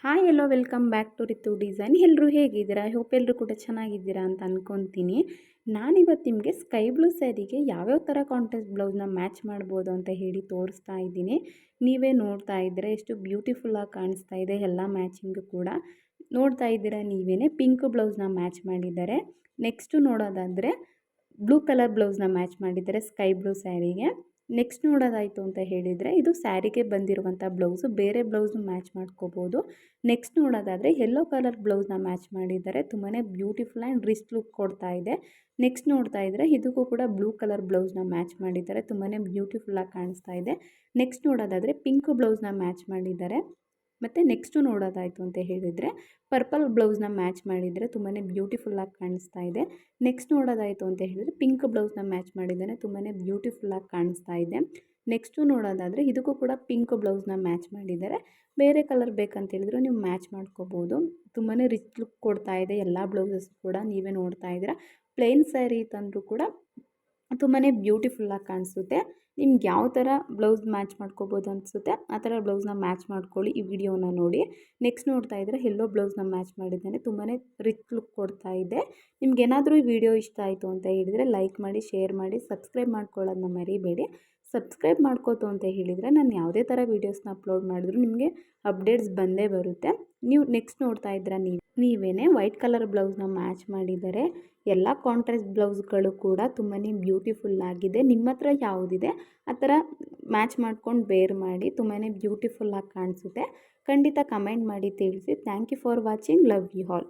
Hi hello welcome back to Ritu design. ಎಲ್ಲರೂ ಹೇಗಿದ್ದೀರಾ? I hope ಎಲ್ಲರೂ ಕೂಡ ಚೆನ್ನಾಗಿದ್ದೀರಾ ಅಂತ ಅಂದ್ಕೊತೀನಿ. ನಾನಿವತ್ತು ನಿಮಗೆ ಸ್ಕೈ ಬ್ಲೂ ಸ್ಯಾರಿಗೆ ಯಾವ್ಯಾವ ಥರ ಕಾಂಟ್ರಾಸ್ಟ್ ಬ್ಲೌಸ್ನ ಮ್ಯಾಚ್ ಮಾಡ್ಬೋದು ಅಂತ ಹೇಳಿ ತೋರಿಸ್ತಾ ಇದ್ದೀನಿ. ನೀವೇ ನೋಡ್ತಾ ಇದ್ದೀರಾ ಎಷ್ಟು ಬ್ಯೂಟಿಫುಲ್ಲಾಗಿ ಕಾಣಿಸ್ತಾ ಇದೆ ಎಲ್ಲ ಮ್ಯಾಚಿಂಗು ಕೂಡ. ನೋಡ್ತಾ ಇದ್ದೀರಾ ನೀವೇ ಪಿಂಕ್ ಬ್ಲೌಸ್ನ ಮ್ಯಾಚ್ ಮಾಡಿದ್ದಾರೆ. ನೆಕ್ಸ್ಟು ನೋಡೋದಾದರೆ ಬ್ಲೂ ಕಲರ್ ಬ್ಲೌಸ್ನ ಮ್ಯಾಚ್ ಮಾಡಿದ್ದಾರೆ ಸ್ಕೈ ಬ್ಲೂ ಸ್ಯಾರಿಗೆ. ನೆಕ್ಸ್ಟ್ ನೋಡೋದಾಯಿತು ಅಂತ ಹೇಳಿದರೆ ಇದು ಸ್ಯಾರಿಗೆ ಬಂದಿರುವಂಥ ಬ್ಲೌಸು, ಬೇರೆ ಬ್ಲೌಸು ಮ್ಯಾಚ್ ಮಾಡ್ಕೋಬೋದು. ನೆಕ್ಸ್ಟ್ ನೋಡೋದಾದರೆ ಯೆಲ್ಲೋ ಕಲರ್ ಬ್ಲೌಸ್ನ ಮ್ಯಾಚ್ ಮಾಡಿದ್ದಾರೆ, ತುಂಬಾ ಬ್ಯೂಟಿಫುಲ್ ಆ್ಯಂಡ್ ರಿಚ್ ಲುಕ್ ಕೊಡ್ತಾ ಇದೆ. ನೆಕ್ಸ್ಟ್ ನೋಡ್ತಾ ಇದ್ದರೆ ಇದಕ್ಕೂ ಕೂಡ ಬ್ಲೂ ಕಲರ್ ಬ್ಲೌಸ್ನ ಮ್ಯಾಚ್ ಮಾಡಿದ್ದಾರೆ, ತುಂಬಾ ಬ್ಯೂಟಿಫುಲ್ಲಾಗಿ ಕಾಣಿಸ್ತಾ ಇದೆ. ನೆಕ್ಸ್ಟ್ ನೋಡೋದಾದರೆ ಪಿಂಕ್ ಬ್ಲೌಸ್ನ ಮ್ಯಾಚ್ ಮಾಡಿದ್ದಾರೆ. ಮತ್ತು ನೆಕ್ಸ್ಟು ನೋಡೋದಾಯಿತು ಅಂತ ಹೇಳಿದರೆ ಪರ್ಪಲ್ ಬ್ಲೌಸ್ನ ಮ್ಯಾಚ್ ಮಾಡಿದರೆ ತುಂಬಾ ಬ್ಯೂಟಿಫುಲ್ಲಾಗಿ ಕಾಣಿಸ್ತಾ ಇದೆ. ನೆಕ್ಸ್ಟ್ ನೋಡೋದಾಯಿತು ಅಂತ ಹೇಳಿದರೆ ಪಿಂಕ್ ಬ್ಲೌಸ್ನ ಮ್ಯಾಚ್ ಮಾಡಿದ್ದಾನೆ, ತುಂಬಾ ಬ್ಯೂಟಿಫುಲ್ಲಾಗಿ ಕಾಣಿಸ್ತಾ ಇದೆ. ನೆಕ್ಸ್ಟು ನೋಡೋದಾದರೆ ಇದಕ್ಕೂ ಕೂಡ ಪಿಂಕ್ ಬ್ಲೌಸ್ನ ಮ್ಯಾಚ್ ಮಾಡಿದ್ದಾರೆ. ಬೇರೆ ಕಲರ್ ಬೇಕಂತ ಹೇಳಿದ್ರು ನೀವು ಮ್ಯಾಚ್ ಮಾಡ್ಕೋಬೋದು. ತುಂಬಾ ರಿಚ್ ಲುಕ್ ಕೊಡ್ತಾ ಇದೆ ಎಲ್ಲ ಬ್ಲೌಸಸ್ ಕೂಡ. ನೀವೇ ನೋಡ್ತಾ ಇದ್ದೀರಾ ಪ್ಲೇನ್ ಸ್ಯಾರಿ ತಂದರೂ ಕೂಡ ತುಂಬಾ ಬ್ಯೂಟಿಫುಲ್ಲಾಗಿ ಕಾಣಿಸುತ್ತೆ. ನಿಮ್ಗೆ ಯಾವ ಥರ ಬ್ಲೌಸ್ ಮ್ಯಾಚ್ ಮಾಡ್ಕೋಬೋದು ಅನಿಸುತ್ತೆ ಆ ಥರ ಬ್ಲೌಸ್ನ ಮ್ಯಾಚ್ ಮಾಡ್ಕೊಳ್ಳಿ ಈ ವಿಡಿಯೋನ ನೋಡಿ. ನೆಕ್ಸ್ಟ್ ನೋಡ್ತಾ ಇದ್ದರೆ ಎಲ್ಲೋ ಬ್ಲೌಸ್ನ ಮ್ಯಾಚ್ ಮಾಡಿದ್ದಾನೆ, ತುಂಬಾ ರಿಚ್ ಲುಕ್ ಕೊಡ್ತಾ ಇದೆ. ನಿಮ್ಗೇನಾದರೂ ಈ ವಿಡಿಯೋ ಇಷ್ಟ ಆಯಿತು ಅಂತ ಹೇಳಿದರೆ ಲೈಕ್ ಮಾಡಿ, ಶೇರ್ ಮಾಡಿ, ಸಬ್ಸ್ಕ್ರೈಬ್ ಮಾಡ್ಕೊಳ್ಳೋದನ್ನ ಮರಿಬೇಡಿ. ಸಬ್ಸ್ಕ್ರೈಬ್ ಮಾಡ್ಕೋತು ಅಂತ ಹೇಳಿದರೆ ನಾನು ಯಾವುದೇ ಥರ ವೀಡಿಯೋಸ್ನ ಅಪ್ಲೋಡ್ ಮಾಡಿದ್ರು ನಿಮಗೆ ಅಪ್ಡೇಟ್ಸ್ ಬಂದೇ ಬರುತ್ತೆ. ನೀವು ನೆಕ್ಸ್ಟ್ ನೋಡ್ತಾ ಇದ್ದೀರಾ ನೀವೇ ವೈಟ್ ಕಲರ್ ಬ್ಲೌಸ್ನ ಮ್ಯಾಚ್ ಮಾಡಿದ್ದಾರೆ. ಎಲ್ಲ ಕಾಂಟ್ರಾಸ್ಟ್ ಬ್ಲೌಸ್ಗಳು ಕೂಡ ತುಂಬಾ ಬ್ಯೂಟಿಫುಲ್ ಆಗಿದೆ. ನಿಮ್ಮ ಹತ್ರ ಯಾವುದಿದೆ ಆ ಥರ ಮ್ಯಾಚ್ ಮಾಡ್ಕೊಂಡು ವೇರ್ ಮಾಡಿ, ತುಂಬಾ ಬ್ಯೂಟಿಫುಲ್ಲಾಗಿ ಕಾಣಿಸುತ್ತೆ. ಖಂಡಿತ ಕಮೆಂಟ್ ಮಾಡಿ ತಿಳಿಸಿ. Thank you for watching. Love you all.